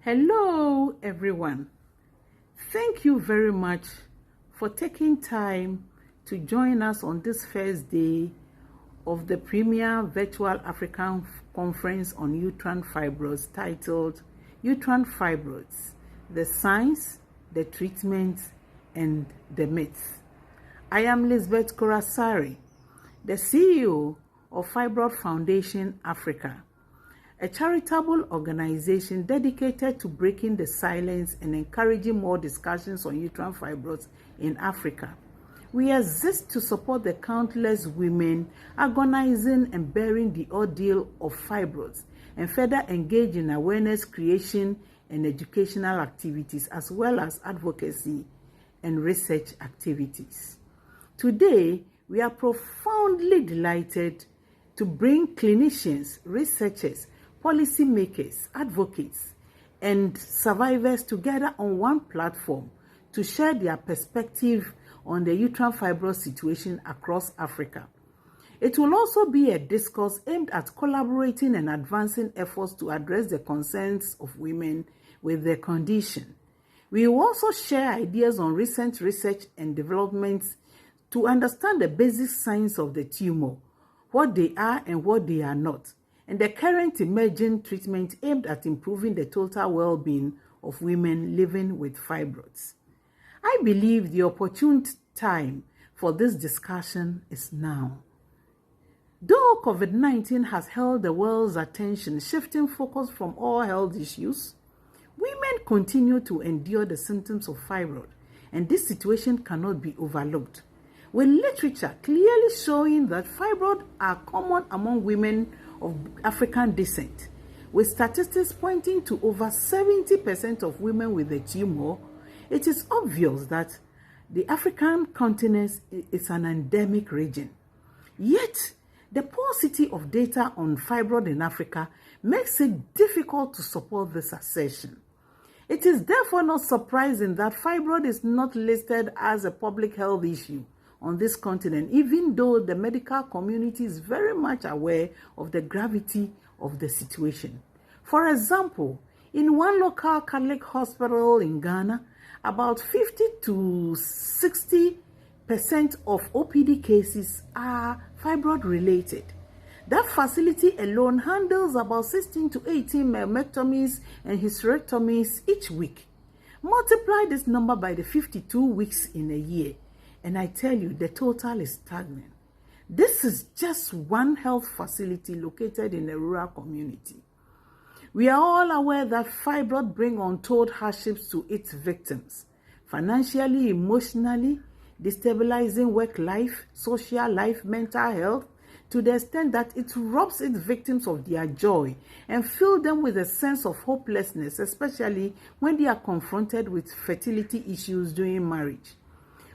Hello, everyone. Thank you very much for taking time to join us on this first day of the premier virtual African conference on uterine fibroids titled Uterine Fibroids, the Science, the Treatment, and the Myths. I am Lisbeth Korasari, the CEO of Fibroid Foundation Africa, a charitable organization dedicated to breaking the silence and encouraging more discussions on uterine fibroids in Africa. We exist to support the countless women agonizing and bearing the ordeal of fibroids and further engage in awareness creation and educational activities as well as advocacy and research activities. Today, we are profoundly delighted to bring clinicians, researchers, policymakers, advocates, and survivors together on one platform to share their perspective on the uterine fibroid situation across Africa. It will also be a discourse aimed at collaborating and advancing efforts to address the concerns of women with the condition. We will also share ideas on recent research and developments to understand the basic science of the tumor, what they are and what they are not, and the current emerging treatment aimed at improving the total well-being of women living with fibroids. I believe the opportune time for this discussion is now. Though COVID-19 has held the world's attention, shifting focus from all health issues, women continue to endure the symptoms of fibroid, and this situation cannot be overlooked, with literature clearly showing that fibroids are common among women of African descent, with statistics pointing to over 70% of women with the tumor. It is obvious that the African continent is an endemic region. Yet, the paucity of data on fibroid in Africa makes it difficult to support this assertion. It is therefore not surprising that fibroid is not listed as a public health issue on this continent, even though the medical community is very much aware of the gravity of the situation. For example, in one local Catholic hospital in Ghana, about 50 to 60% of OPD cases are fibroid related. That facility alone handles about 16 to 18 mammectomies and hysterectomies each week. Multiply this number by the 52 weeks in a year, and I tell you, the total is staggering. This is just one health facility located in a rural community. We are all aware that fibroid bring untold hardships to its victims, financially, emotionally, destabilizing work life, social life, mental health, to the extent that it robs its victims of their joy and fills them with a sense of hopelessness, especially when they are confronted with fertility issues during marriage.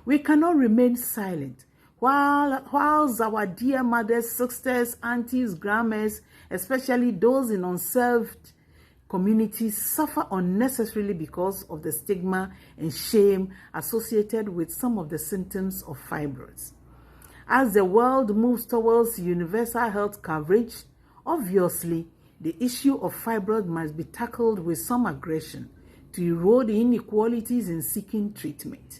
We cannot remain silent whilst our dear mothers, sisters, aunties, grandmas, especially those in unserved communities, suffer unnecessarily because of the stigma and shame associated with some of the symptoms of fibroids. As the world moves towards universal health coverage, obviously, the issue of fibroid must be tackled with some aggression to erode the inequalities in seeking treatment.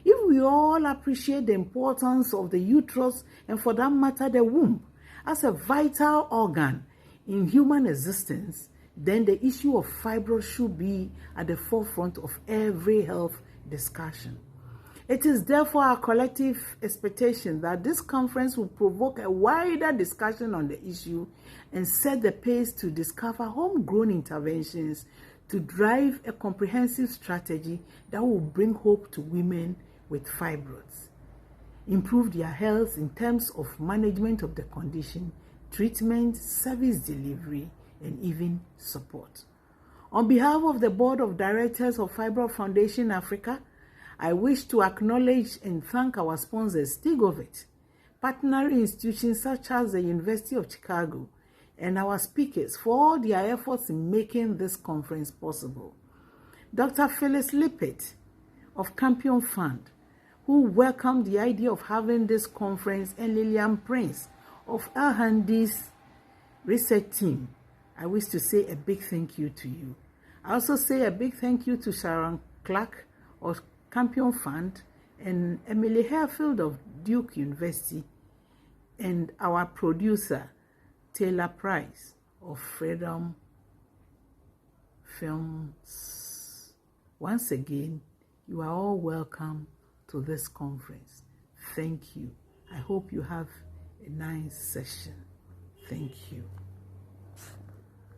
If we all appreciate the importance of the uterus and, for that matter, the womb as a vital organ in human existence, then the issue of fibroids should be at the forefront of every health discussion. It is therefore our collective expectation that this conference will provoke a wider discussion on the issue and set the pace to discover homegrown interventions to drive a comprehensive strategy that will bring hope to women with fibroids, improve their health in terms of management of the condition, treatment, service delivery, and even support. On behalf of the Board of Directors of Fibroid Foundation Africa, I wish to acknowledge and thank our sponsors, Stigovet, partnering institutions such as the University of Chicago, and our speakers for all their efforts in making this conference possible. Dr. Phyllis Lippert of Campion Fund, who welcomed the idea of having this conference, and Lillian Prince of El Handi's research team. I wish to say a big thank you to you. I also say a big thank you to Sharon Clark of Campion Fund and Emily Harefield of Duke University, and our producer Taylor Price of Freedom Films. Once again, you are all welcome to this conference. Thank you. I hope you have a nice session. Thank you.